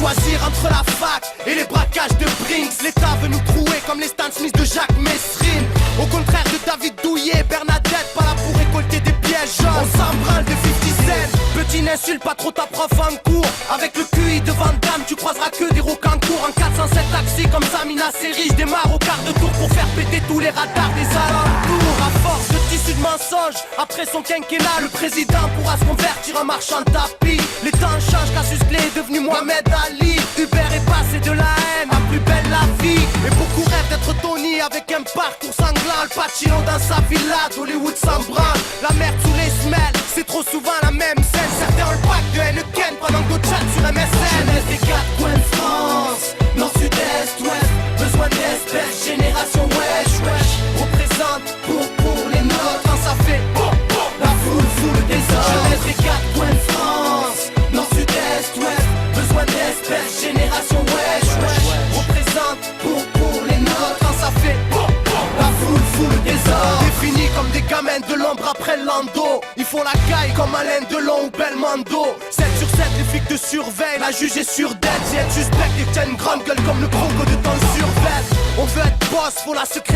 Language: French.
choisir entre la fac et les braquages de Brinks. L'État veut nous trouer comme les Stan Smith de Jacques Messrine. Au contraire de David Douillet, Bernadette, pas là pour récolter des pièges jaunes. On s'embralle de 50 Cent. Petit n'insulte pas trop ta prof en cours. Avec le QI de Van Damme, tu croiseras que des rocancours. En 407 taxi comme Samina Seri, je démarre au quart de tour pour faire péter tous les radars des alentours. À force de tissus de mensonges, après son quinquennat, le président pourra se convertir en marchand de tapis. Les temps changent, Cassius Clay est devenu Mohamed Ali. Hubert est passé de la haine à plus belle la vie. Et beaucoup rêvent d'être Tony avec un parcours sanglant. Al Pacino dans sa villa d'Hollywood s'embranle. La merde sous les semelles, c'est trop souvent la même scène. Certains ont le pack de Heineken pendant que d'autres chattent sur MSN. Jeunesse des quatre coins de France, nord, sud, est, ouest. Besoin d'espèces, génération wesh, wesh. Représente pour les nôtres. Quand ça fait la foule des hommes. Jeunesse des quatre coins de France, nord, sud, est, ouest. Besoin d'espèces, génération wesh, wesh. Représente pour les nôtres. Quand ça fait la foule des hommes. Définis comme des gamins de l'ombre après l'ando. Ils font la caille comme Alain Delon ou Belmondo. 7 sur 7, les flics te surveillent. La juge est sur dead. Si elle suspecte et que t'as une grande gueule comme le croco de ton survêt. On veut être boss, faut la secret.